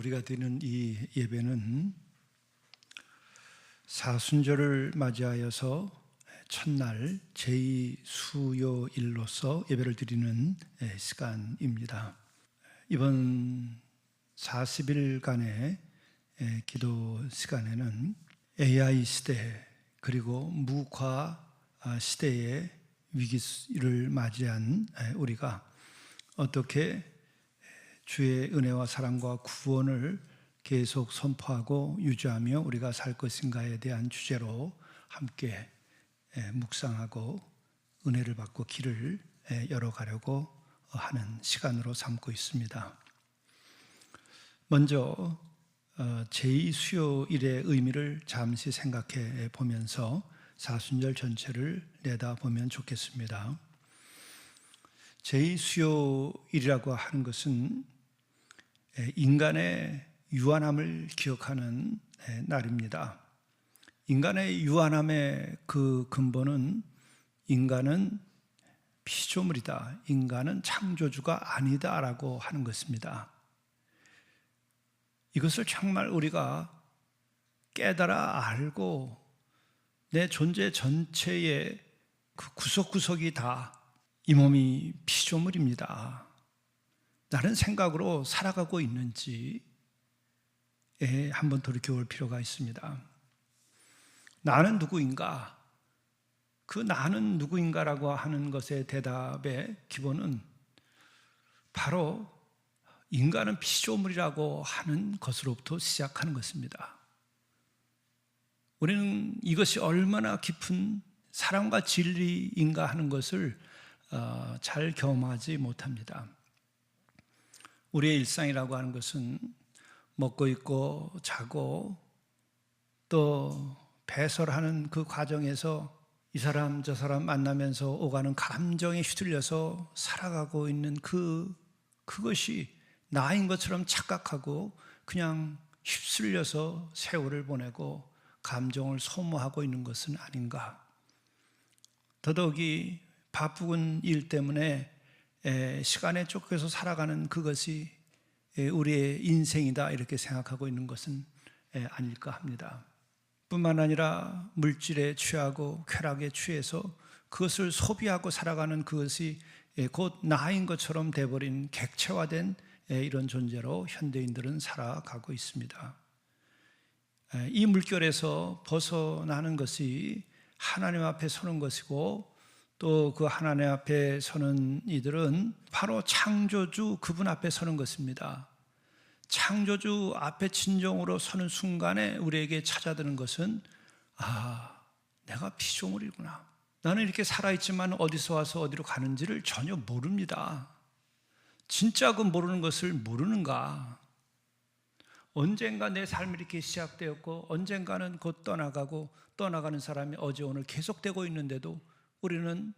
우리가 드리는 이 예배는 사순절을 맞이하여서 첫날 제2수요일로서 예배를 드리는 시간입니다. 이번 40일간의 기도 시간에는 AI 시대 그리고 무과 시대의 위기를 맞이한 우리가 어떻게 주의 은혜와 사랑과 구원을 계속 선포하고 유지하며 우리가 살 것인가에 대한 주제로 함께 묵상하고 은혜를 받고 길을 열어가려고 하는 시간으로 삼고 있습니다. 먼저 제2수요일의 의미를 잠시 생각해 보면서 사순절 전체를 내다보면 좋겠습니다. 제2수요일이라고 하는 것은 인간의 유한함을 기억하는 날입니다. 인간의 유한함의 그 근본은 인간은 피조물이다, 인간은 창조주가 아니다라고 하는 것입니다. 이것을 정말 우리가 깨달아 알고 내 존재 전체의 그 구석구석이 다 이 몸이 피조물입니다, 라는 생각으로 살아가고 있는지 한번 돌이켜볼 필요가 있습니다. 나는 누구인가? 그 나는 누구인가라고 하는 것의 대답의 기본은 바로 인간은 피조물이라고 하는 것으로부터 시작하는 것입니다. 우리는 이것이 얼마나 깊은 사랑과 진리인가 하는 것을 잘 경험하지 못합니다. 우리의 일상이라고 하는 것은 먹고 입고 자고 또 배설하는 그 과정에서 이 사람 저 사람 만나면서 오가는 감정에 휘둘려서 살아가고 있는 그것이 나인 것처럼 착각하고 그냥 휩쓸려서 세월을 보내고 감정을 소모하고 있는 것은 아닌가. 더더욱이 바쁜 일 때문에 시간에 쫓겨서 살아가는 그것이 우리의 인생이다 이렇게 생각하고 있는 것은 아닐까 합니다. 뿐만 아니라 물질에 취하고 쾌락에 취해서 그것을 소비하고 살아가는 그것이 곧 나인 것처럼 돼버린 객체화된 이런 존재로 현대인들은 살아가고 있습니다. 이 물결에서 벗어나는 것이 하나님 앞에 서는 것이고 또 그 하나님 앞에 서는 이들은 바로 창조주 그분 앞에 서는 것입니다. 창조주 앞에 진정으로 서는 순간에 우리에게 찾아드는 것은 내가 피조물이구나. 나는 이렇게 살아있지만 어디서 와서 어디로 가는지를 전혀 모릅니다. 진짜 그 모르는 것을 모르는가? 언젠가 내 삶이 이렇게 시작되었고 언젠가는 곧 떠나가고 떠나가는 사람이 어제 오늘 계속되고 있는데도 우리는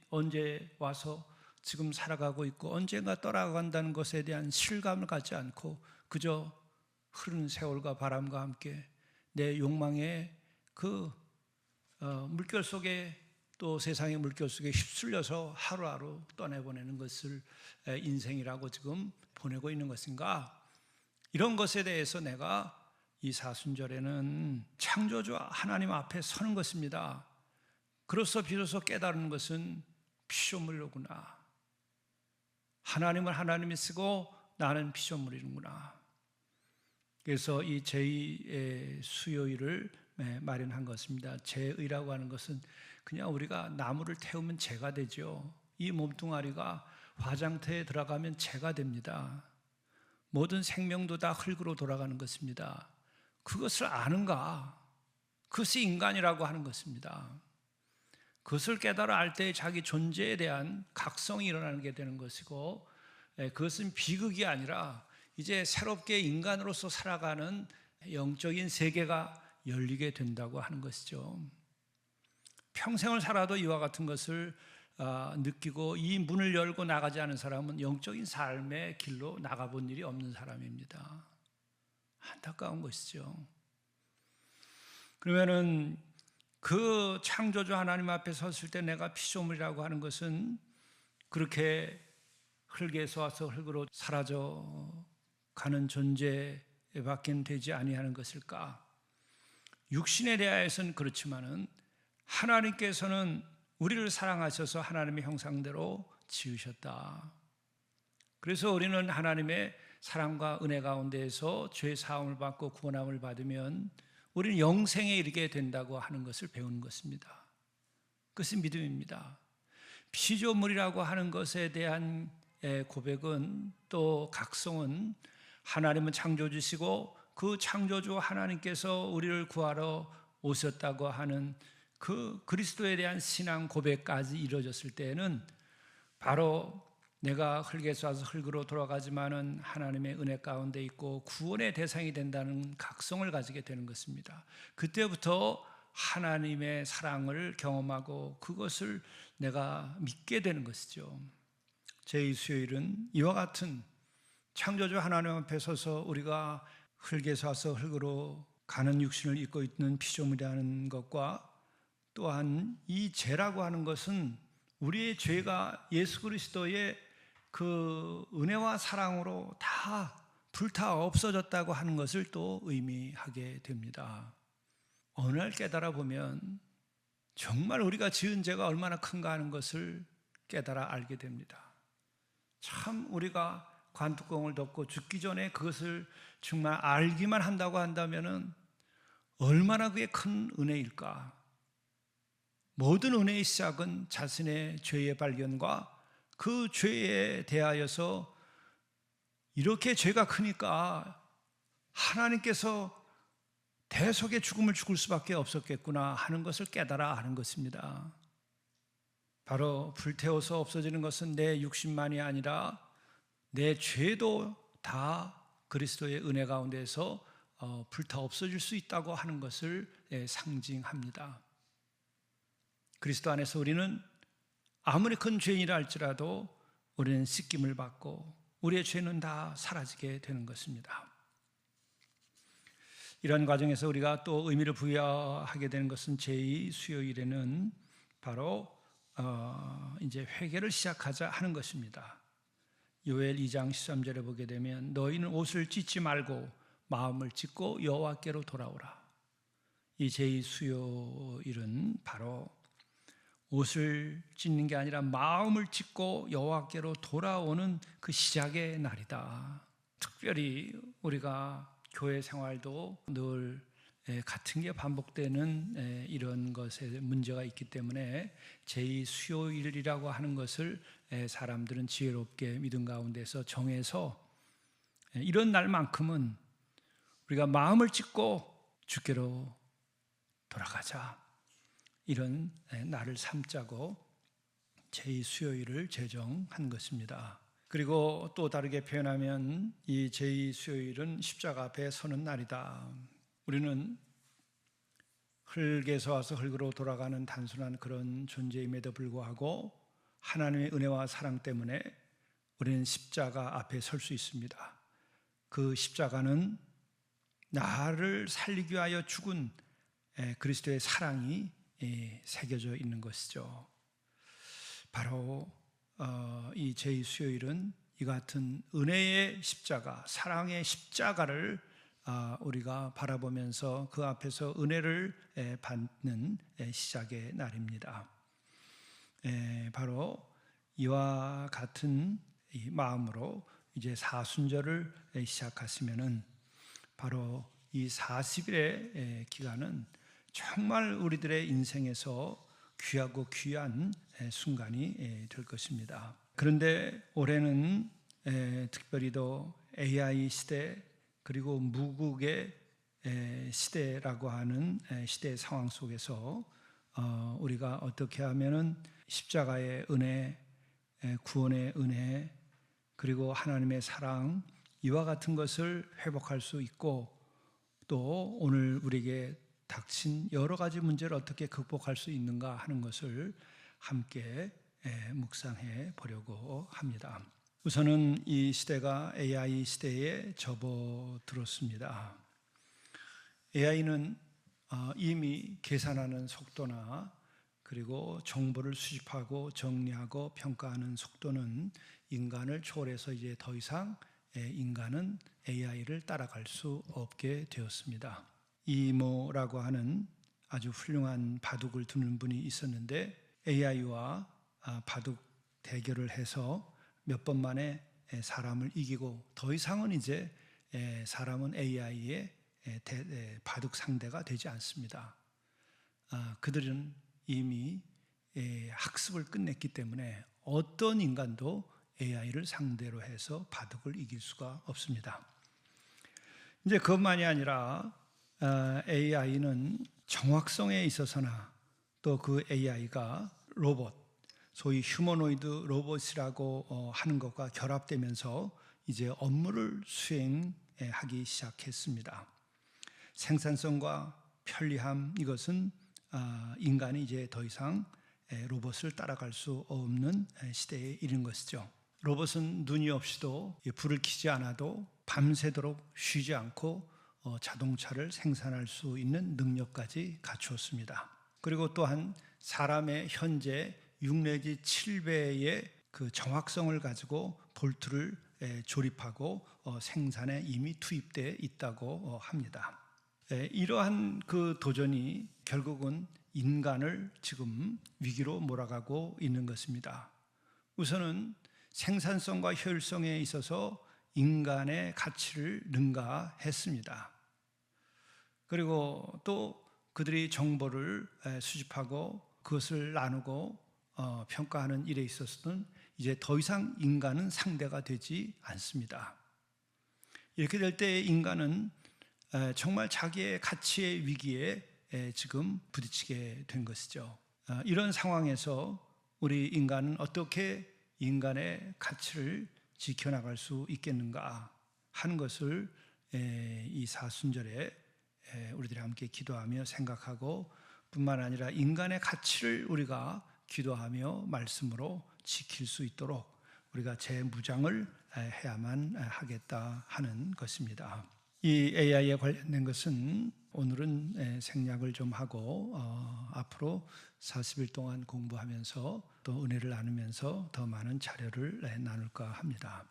언제 와서 지금 살아가고 있고 언젠가 떠나간다는 것에 대한 실감을 갖지 않고 그저 흐르는 세월과 바람과 함께 내 욕망의 그 물결 속에 또 세상의 물결 속에 휩쓸려서 하루하루 떠내보내는 것을 인생이라고 지금 보내고 있는 것인가? 이런 것에 대해서 내가 이 사순절에는 창조주 하나님 앞에 서는 것입니다. 그로서 비로소 깨달은 것은 피조물로구나. 하나님을 하나님이 쓰고 나는 피조물이구나. 그래서 이 제2의 수요일을 마련한 것입니다. 제의라고 하는 것은 그냥 우리가 나무를 태우면 재가 되죠. 이 몸뚱아리가 화장터에 들어가면 재가 됩니다. 모든 생명도 다 흙으로 돌아가는 것입니다. 그것을 아는가? 그것이 인간이라고 하는 것입니다. 그것을 깨달아 알 때 자기 존재에 대한 각성이 일어나는 게 되는 것이고 그것은 비극이 아니라 이제 새롭게 인간으로서 살아가는 영적인 세계가 열리게 된다고 하는 것이죠. 평생을 살아도 이와 같은 것을 느끼고 이 문을 열고 나가지 않은 사람은 영적인 삶의 길로 나가본 일이 없는 사람입니다. 안타까운 것이죠. 그러면은 그 창조주 하나님 앞에 섰을 때 내가 피조물이라고 하는 것은 그렇게 흙에서 와서 흙으로 사라져 가는 존재밖에 되지 아니하는 것일까? 육신에 대하여서는 그렇지만은 하나님께서는 우리를 사랑하셔서 하나님의 형상대로 지으셨다. 그래서 우리는 하나님의 사랑과 은혜 가운데에서 죄 사함을 받고 구원함을 받으면 우리는 영생에 이르게 된다고 하는 것을 배우는 것입니다. 그것은 믿음입니다. 피조물이라고 하는 것에 대한 고백은 또 각성은 하나님은 창조주시고 그 창조주 하나님께서 우리를 구하러 오셨다고 하는 그 그리스도에 대한 신앙 고백까지 이루어졌을 때에는 바로 내가 흙에서 와서 흙으로 돌아가지만은 하나님의 은혜 가운데 있고 구원의 대상이 된다는 각성을 가지게 되는 것입니다. 그때부터 하나님의 사랑을 경험하고 그것을 내가 믿게 되는 것이죠. 제2 수요일은 이와 같은 창조주 하나님 앞에 서서 우리가 흙에서 와서 흙으로 가는 육신을 입고 있는 피조물이라는 것과 또한 이 죄라고 하는 것은 우리의 죄가 예수 그리스도의 그 은혜와 사랑으로 다 불타 없어졌다고 하는 것을 또 의미하게 됩니다. 어느 날 깨달아 보면 정말 우리가 지은 죄가 얼마나 큰가 하는 것을 깨달아 알게 됩니다. 참 우리가 관뚜껑을 덮고 죽기 전에 그것을 정말 알기만 한다고 한다면 얼마나 그게 큰 은혜일까? 모든 은혜의 시작은 자신의 죄의 발견과 그 죄에 대하여서 이렇게 죄가 크니까 하나님께서 대속의 죽음을 죽을 수밖에 없었겠구나 하는 것을 깨달아 하는 것입니다. 바로 불태워서 없어지는 것은 내 육신만이 아니라 내 죄도 다 그리스도의 은혜 가운데서 불타 없어질 수 있다고 하는 것을 상징합니다. 그리스도 안에서 우리는 아무리 큰 죄인이라 할지라도 우리는 씻김을 받고 우리의 죄는 다 사라지게 되는 것입니다. 이런 과정에서 우리가 또 의미를 부여하게 되는 것은 제2 수요일에는 바로 이제 회개를 시작하자 하는 것입니다. 요엘 2장 13절에 보게 되면 너희는 옷을 찢지 말고 마음을 찢고 여호와께로 돌아오라. 이 제2 수요일은 바로 옷을 찢는 게 아니라 마음을 찢고 여호와께로 돌아오는 그 시작의 날이다. 특별히 우리가 교회 생활도 늘 같은 게 반복되는 이런 것에 문제가 있기 때문에 제2 수요일이라고 하는 것을 사람들은 지혜롭게 믿음 가운데서 정해서 이런 날만큼은 우리가 마음을 찢고 주께로 돌아가자, 이런 날을 삼자고 제2 수요일을 제정한 것입니다. 그리고 또 다르게 표현하면 이 제2 수요일은 십자가 앞에 서는 날이다. 우리는 흙에서 와서 흙으로 돌아가는 단순한 그런 존재임에도 불구하고 하나님의 은혜와 사랑 때문에 우리는 십자가 앞에 설 수 있습니다. 그 십자가는 나를 살리기 위하여 죽은 그리스도의 사랑이 새겨져 있는 것이죠. 바로 이 제2 수요일은 이 같은 은혜의 십자가, 사랑의 십자가를 우리가 바라보면서 그 앞에서 은혜를 받는 시작의 날입니다. 바로 이와 같은 이 마음으로 이제 사순절을 시작하시면은 바로 이 40일의 기간은 정말 우리들의 인생에서 귀하고 귀한 순간이 될 것입니다. 그런데 올해는 특별히도 AI 시대 그리고 무국의 시대라고 하는 시대의 상황 속에서 우리가 어떻게 하면은 십자가의 은혜, 구원의 은혜, 그리고 하나님의 사랑, 이와 같은 것을 회복할 수 있고 또 오늘 우리에게 닥친 여러 가지 문제를 어떻게 극복할 수 있는가 하는 것을 함께 묵상해 보려고 합니다. 우선은 이 시대가 AI 시대에 접어들었습니다. AI는 이미 계산하는 속도나 그리고 정보를 수집하고 정리하고 평가하는 속도는 인간을 초월해서 이제 더 이상 인간은 AI를 따라갈 수 없게 되었습니다. 이모라고 하는 아주 훌륭한 바둑을 두는 분이 있었는데 AI와 바둑 대결을 해서 몇 번 만에 사람을 이기고 더 이상은 이제 사람은 AI의 바둑 상대가 되지 않습니다. 그들은 이미 학습을 끝냈기 때문에 어떤 인간도 AI를 상대로 해서 바둑을 이길 수가 없습니다. 이제 그것만이 아니라 AI는 정확성에 있어서나 또 그 AI가 로봇, 소위 휴머노이드 로봇이라고 하는 것과 결합되면서 이제 업무를 수행하기 시작했습니다. 생산성과 편리함, 이것은 인간이 이제 더 이상 로봇을 따라갈 수 없는 시대에 이른 것이죠. 로봇은 눈이 없이도 불을 켜지 않아도 밤새도록 쉬지 않고 자동차를 생산할 수 있는 능력까지 갖추었습니다. 그리고 또한 사람의 현재 6 내지 7배의 그 정확성을 가지고 볼트를 조립하고 생산에 이미 투입되어 있다고 합니다. 이러한 그 도전이 결국은 인간을 지금 위기로 몰아가고 있는 것입니다. 우선은 생산성과 효율성에 있어서 인간의 가치를 능가했습니다. 그리고 또 그들이 정보를 수집하고 그것을 나누고 평가하는 일에 있어서는 이제 더 이상 인간은 상대가 되지 않습니다. 이렇게 될 때 인간은 정말 자기의 가치의 위기에 지금 부딪히게 된 것이죠. 이런 상황에서 우리 인간은 어떻게 인간의 가치를 지켜나갈 수 있겠는가 하는 것을 이 사순절에 우리들이 함께 기도하며 생각하고 뿐만 아니라 인간의 가치를 우리가 기도하며 말씀으로 지킬 수 있도록 우리가 재무장을 해야만 하겠다 하는 것입니다. 이 AI에 관련된 것은 오늘은 생략을 좀 하고 앞으로 40일 동안 공부하면서 또 은혜를 나누면서 더 많은 자료를 나눌까 합니다.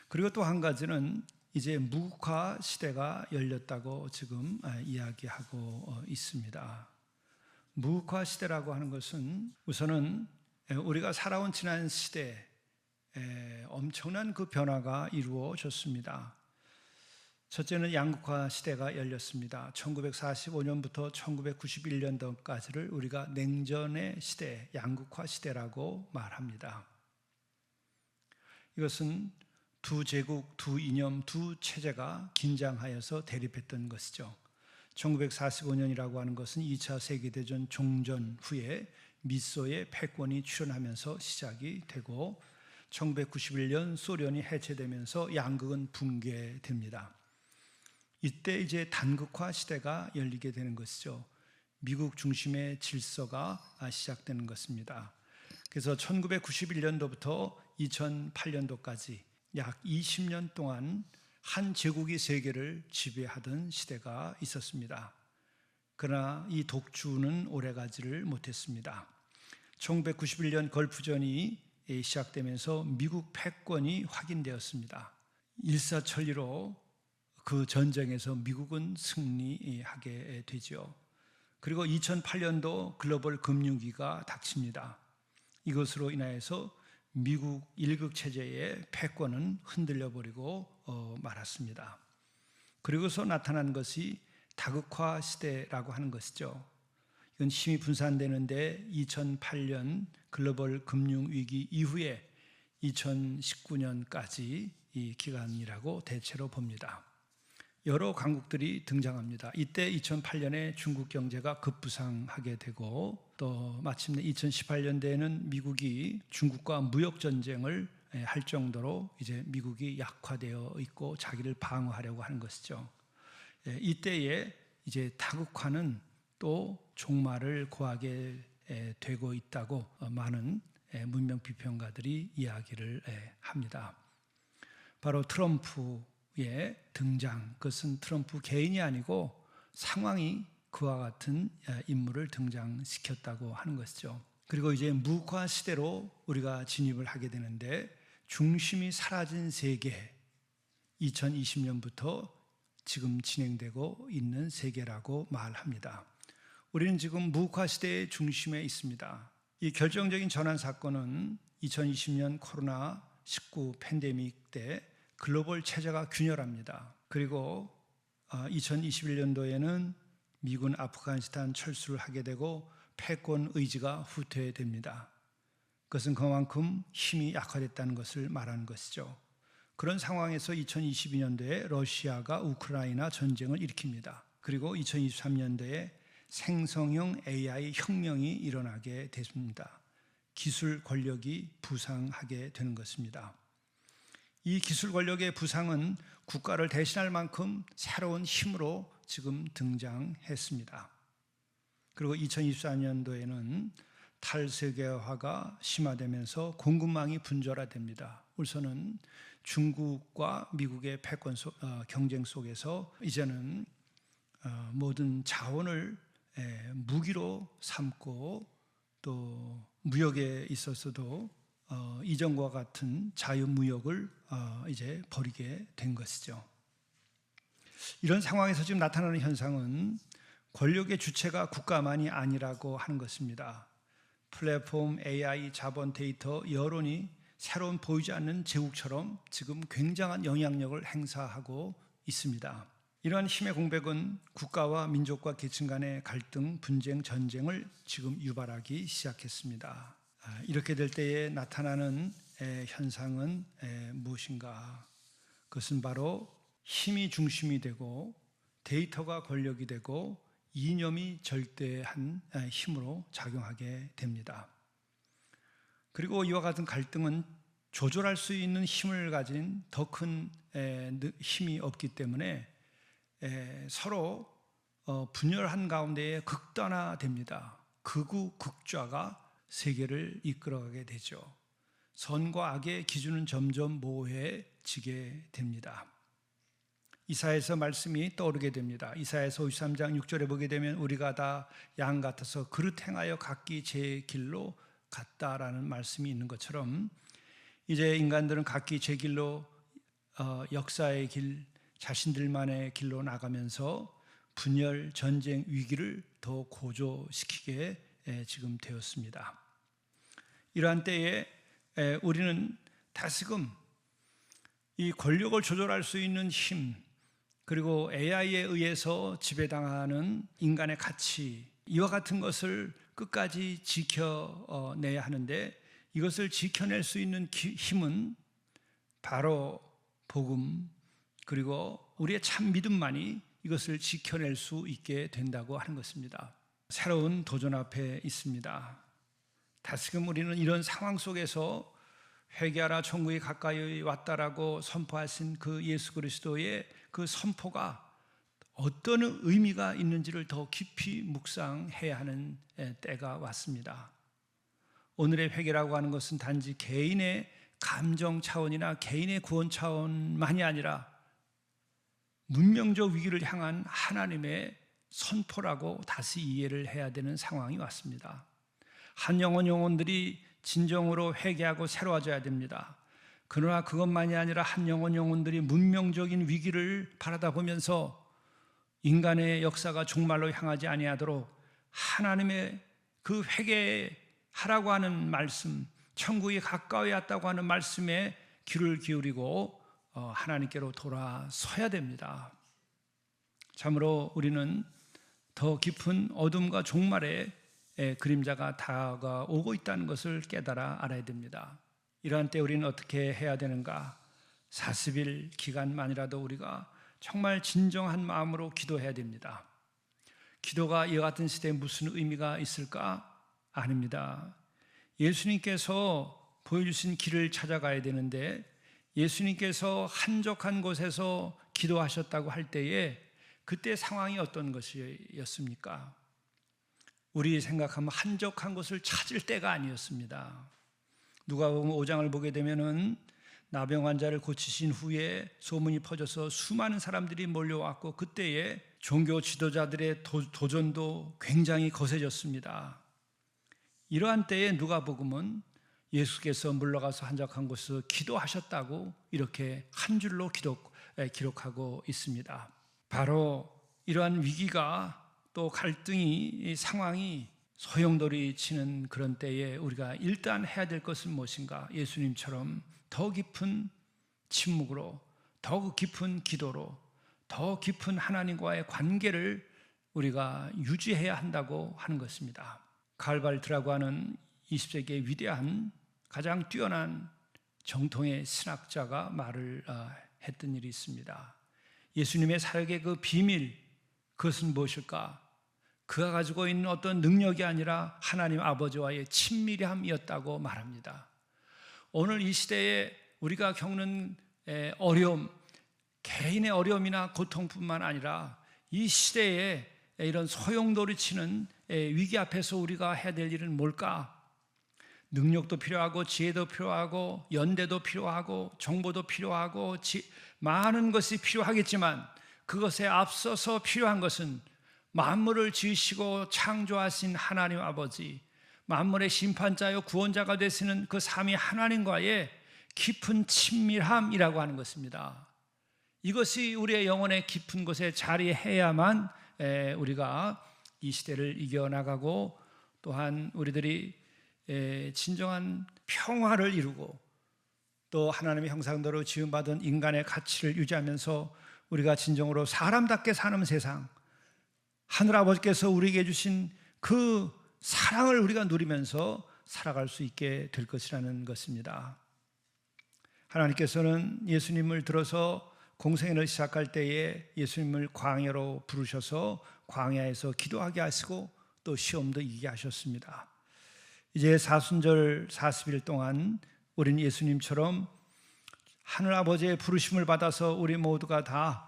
그리고 또 한 가지는 이제 무국화 시대가 열렸다고 지금 이야기하고 있습니다. 무국화 시대라고 하는 것은 우선은 우리가 살아온 지난 시대에 엄청난 그 변화가 이루어졌습니다. 첫째는 양극화 시대가 열렸습니다. 1945년부터 1991년도까지를 우리가 냉전의 시대, 양극화 시대라고 말합니다. 이것은 두 제국, 두 이념, 두 체제가 긴장하여서 대립했던 것이죠. 1945년이라고 하는 것은 2차 세계대전 종전 후에 미소의 패권이 출현하면서 시작이 되고 1991년 소련이 해체되면서 양극은 붕괴됩니다. 이때 이제 단극화 시대가 열리게 되는 것이죠. 미국 중심의 질서가 시작되는 것입니다. 그래서 1991년도부터 2008년도까지 약 20년 동안 한 제국이 세계를 지배하던 시대가 있었습니다. 그러나 이 독주는 오래가지를 못했습니다. 1991년 걸프전이 시작되면서 미국 패권이 확인되었습니다. 일사천리로 그 전쟁에서 미국은 승리하게 되죠. 그리고 2008년도 글로벌 금융위기가 닥칩니다. 이것으로 인하여서 미국 일극 체제의 패권은 흔들려 버리고 말았습니다. 그리고서 나타난 것이 다극화 시대라고 하는 것이죠. 이건 힘이 분산되는데 2008년 글로벌 금융위기 이후에 2019년까지 이 기간이라고 대체로 봅니다. 여러 강국들이 등장합니다. 이때 2008년에 중국 경제가 급부상하게 되고 또 마침내 2018년대에는 미국이 중국과 무역 전쟁을 할 정도로 이제 미국이 약화되어 있고 자기를 방어하려고 하는 것이죠. 이때에 이제 다극화는 또 종말을 고하게 되고 있다고 많은 문명 비평가들이 이야기를 합니다. 바로 트럼프의 등장, 그것은 트럼프 개인이 아니고 상황이 그와 같은 인물을 등장시켰다고 하는 것이죠. 그리고 이제 무국화 시대로 우리가 진입을 하게 되는데 중심이 사라진 세계, 2020년부터 지금 진행되고 있는 세계라고 말합니다. 우리는 지금 무국화 시대의 중심에 있습니다. 이 결정적인 전환 사건은 2020년 코로나19 팬데믹 때 글로벌 체제가 균열합니다. 그리고 2021년도에는 미군 아프가니스탄 철수를 하게 되고 패권 의지가 후퇴됩니다. 그것은 그만큼 힘이 약화됐다는 것을 말하는 것이죠. 그런 상황에서 2022년도에 러시아가 우크라이나 전쟁을 일으킵니다. 그리고 2023년도에 생성형 AI 혁명이 일어나게 됐습니다. 기술 권력이 부상하게 되는 것입니다. 이 기술 권력의 부상은 국가를 대신할 만큼 새로운 힘으로 지금 등장했습니다. 그리고 2024년도에는 탈세계화가 심화되면서 공급망이 분절화됩니다. 우선은 중국과 미국의 패권 경쟁 속에서 이제는 모든 자원을 무기로 삼고 또 무역에 있어서도 이전과 같은 자유무역을 이제 벌이게 된 것이죠. 이런 상황에서 지금 나타나는 현상은 권력의 주체가 국가만이 아니라고 하는 것입니다. 플랫폼, AI, 자본, 데이터, 여론이 새로운 보이지 않는 제국처럼 지금 굉장한 영향력을 행사하고 있습니다. 이러한 힘의 공백은 국가와 민족과 계층 간의 갈등, 분쟁, 전쟁을 지금 유발하기 시작했습니다. 이렇게 될 때에 나타나는 현상은 무엇인가? 그것은 바로 힘이 중심이 되고 데이터가 권력이 되고 이념이 절대한 힘으로 작용하게 됩니다. 그리고 이와 같은 갈등은 조절할 수 있는 힘을 가진 더 큰 힘이 없기 때문에 서로 분열한 가운데에 극단화됩니다. 극우, 극좌가 세계를 이끌어가게 되죠. 선과 악의 기준은 점점 모호해지게 됩니다. 이사야서 말씀이 떠오르게 됩니다. 이사야서 53장 6절에 보게 되면 우리가 다 양 같아서 그릇 행하여 각기 제 길로 갔다라는 말씀이 있는 것처럼 이제 인간들은 각기 제 길로 역사의 길, 자신들만의 길로 나가면서 분열, 전쟁, 위기를 더 고조시키게 지금 되었습니다. 이러한 때에 우리는 다시금 이 권력을 조절할 수 있는 힘, 그리고 AI에 의해서 지배당하는 인간의 가치, 이와 같은 것을 끝까지 지켜내야 하는데 이것을 지켜낼 수 있는 힘은 바로 복음, 그리고 우리의 참 믿음만이 이것을 지켜낼 수 있게 된다고 하는 것입니다. 새로운 도전 앞에 있습니다. 다시금 우리는 이런 상황 속에서 회개하라 천국이 가까이 왔다라고 선포하신 그 예수 그리스도의 그 선포가 어떤 의미가 있는지를 더 깊이 묵상해야 하는 때가 왔습니다. 오늘의 회개라고 하는 것은 단지 개인의 감정 차원이나 개인의 구원 차원만이 아니라 문명적 위기를 향한 하나님의 선포라고 다시 이해를 해야 되는 상황이 왔습니다. 한 영혼들이 진정으로 회개하고 새로워져야 됩니다. 그러나 그것만이 아니라 한 영혼들이 문명적인 위기를 바라다 보면서 인간의 역사가 종말로 향하지 아니하도록 하나님의 그 회개하라고 하는 말씀, 천국이 가까이 왔다고 하는 말씀에 귀를 기울이고 하나님께로 돌아서야 됩니다. 참으로 우리는 더 깊은 어둠과 종말의 그림자가 다가오고 있다는 것을 깨달아 알아야 됩니다. 이러한 때 우리는 어떻게 해야 되는가? 40일 기간만이라도 우리가 정말 진정한 마음으로 기도해야 됩니다. 기도가 이와 같은 시대에 무슨 의미가 있을까? 아닙니다. 예수님께서 보여주신 길을 찾아가야 되는데 예수님께서 한적한 곳에서 기도하셨다고 할 때에 그때 상황이 어떤 것이었습니까? 우리 생각하면 한적한 곳을 찾을 때가 아니었습니다. 누가복음 5장을 보게 되면은 나병 환자를 고치신 후에 소문이 퍼져서 수많은 사람들이 몰려왔고 그때에 종교 지도자들의 도전도 굉장히 거세졌습니다. 이러한 때에 누가복음은 예수께서 물러가서 한적한 곳에서 기도하셨다고 이렇게 한 줄로 기록하고 있습니다. 바로 이러한 위기가 또 갈등이 상황이 소용돌이 치는 그런 때에 우리가 일단 해야 될 것은 무엇인가? 예수님처럼 더 깊은 침묵으로, 더 깊은 기도로, 더 깊은 하나님과의 관계를 우리가 유지해야 한다고 하는 것입니다. 갈발트라고 하는 20세기의 위대한 가장 뛰어난 정통의 신학자가 말을 했던 일이 있습니다. 예수님의 사역의 그 비밀, 그것은 무엇일까? 그가 가지고 있는 어떤 능력이 아니라 하나님 아버지와의 친밀함이었다고 말합니다. 오늘 이 시대에 우리가 겪는 어려움, 개인의 어려움이나 고통뿐만 아니라 이 시대에 이런 소용돌이치는 위기 앞에서 우리가 해야 될 일은 뭘까? 능력도 필요하고 지혜도 필요하고 연대도 필요하고 정보도 필요하고 많은 것이 필요하겠지만 그것에 앞서서 필요한 것은 만물을 지으시고 창조하신 하나님 아버지, 만물의 심판자요 구원자가 되시는 그 삼위 하나님과의 깊은 친밀함이라고 하는 것입니다. 이것이 우리의 영혼의 깊은 곳에 자리해야만 우리가 이 시대를 이겨나가고 또한 우리들이 진정한 평화를 이루고 또 하나님의 형상대로 지음받은 인간의 가치를 유지하면서 우리가 진정으로 사람답게 사는 세상, 하늘아버지께서 우리에게 주신 그 사랑을 우리가 누리면서 살아갈 수 있게 될 것이라는 것입니다. 하나님께서는 예수님을 들어서 공생애를 시작할 때에 예수님을 광야로 부르셔서 광야에서 기도하게 하시고 또 시험도 이기게 하셨습니다. 이제 사순절 40일 동안 우리는 예수님처럼 하늘아버지의 부르심을 받아서 우리 모두가 다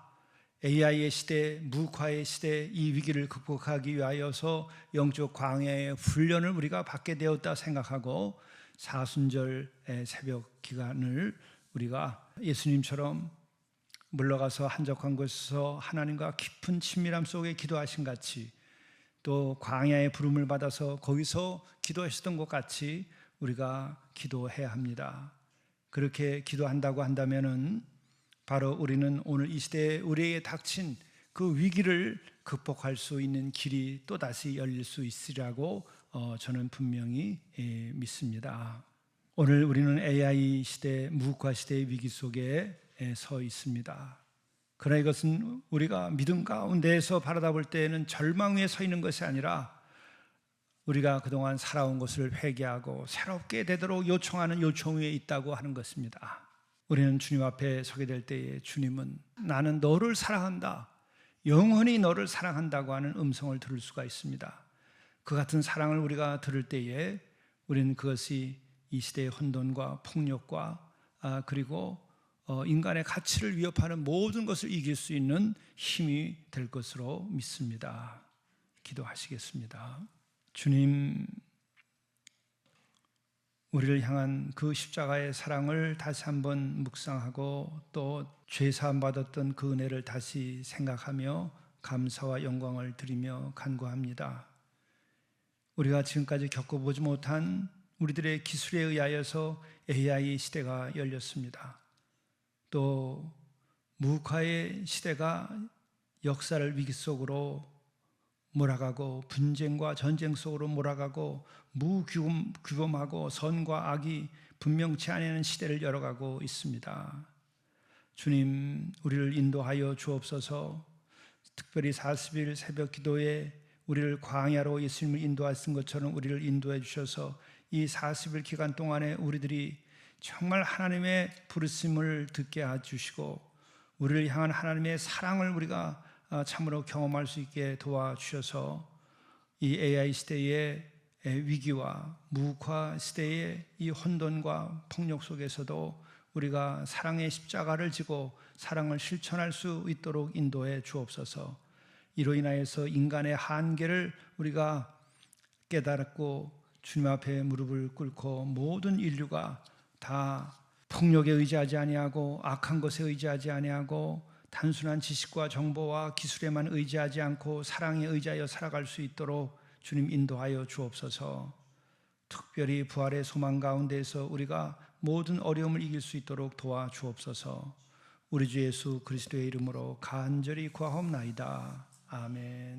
AI의 시대, 무과의 시대, 이 위기를 극복하기 위하여서 영적 광야의 훈련을 우리가 받게 되었다 생각하고 사순절의 새벽 기간을 우리가 예수님처럼 물러가서 한적한 곳에서 하나님과 깊은 친밀함 속에 기도하신 같이 또 광야의 부름을 받아서 거기서 기도하셨던 것 같이 우리가 기도해야 합니다. 그렇게 기도한다고 한다면은 바로 우리는 오늘 이 시대에 우리에게 닥친 그 위기를 극복할 수 있는 길이 또다시 열릴 수 있으리라고 저는 분명히 믿습니다. 오늘 우리는 AI 시대, 무국화 시대의 위기 속에 서 있습니다. 그러나 이것은 우리가 믿음 가운데에서 바라다 볼 때에는 절망 위에 서 있는 것이 아니라 우리가 그동안 살아온 것을 회개하고 새롭게 되도록 요청하는 요청 위에 있다고 하는 것입니다. 우리는 주님 앞에 서게 될 때에 주님은 나는 너를 사랑한다, 영원히 너를 사랑한다고 하는 음성을 들을 수가 있습니다. 그 같은 사랑을 우리가 들을 때에 우리는 그것이 이 시대의 혼돈과 폭력과 그리고 인간의 가치를 위협하는 모든 것을 이길 수 있는 힘이 될 것으로 믿습니다. 기도하시겠습니다. 주님, 우리를 향한 그 십자가의 사랑을 다시 한번 묵상하고 또 죄사함 받았던 그 은혜를 다시 생각하며 감사와 영광을 드리며 간구합니다. 우리가 지금까지 겪어보지 못한 우리들의 기술에 의하여서 AI 시대가 열렸습니다. 또 무국화의 시대가 역사를 위기 속으로 몰아가고 분쟁과 전쟁 속으로 몰아가고 무규범하고 선과 악이 분명치 않은 시대를 열어가고 있습니다. 주님, 우리를 인도하여 주옵소서. 특별히 40일 새벽 기도에 우리를 광야로 예수님을 인도하신 것처럼 우리를 인도해 주셔서 이 40일 기간 동안에 우리들이 정말 하나님의 부르심을 듣게 해주시고 우리를 향한 하나님의 사랑을 우리가 참으로 경험할 수 있게 도와주셔서 이 AI 시대의 위기와 무국화 시대의 이 혼돈과 폭력 속에서도 우리가 사랑의 십자가를 지고 사랑을 실천할 수 있도록 인도해 주옵소서. 이로 인하여서 인간의 한계를 우리가 깨달았고 주님 앞에 무릎을 꿇고 모든 인류가 다 폭력에 의지하지 아니하고 악한 것에 의지하지 아니하고 단순한 지식과 정보와 기술에만 의지하지 않고 사랑에 의지하여 살아갈 수 있도록 주님 인도하여 주옵소서. 특별히 부활의 소망 가운데에서 우리가 모든 어려움을 이길 수 있도록 도와주옵소서. 우리 주 예수 그리스도의 이름으로 간절히 구하옵나이다. 아멘.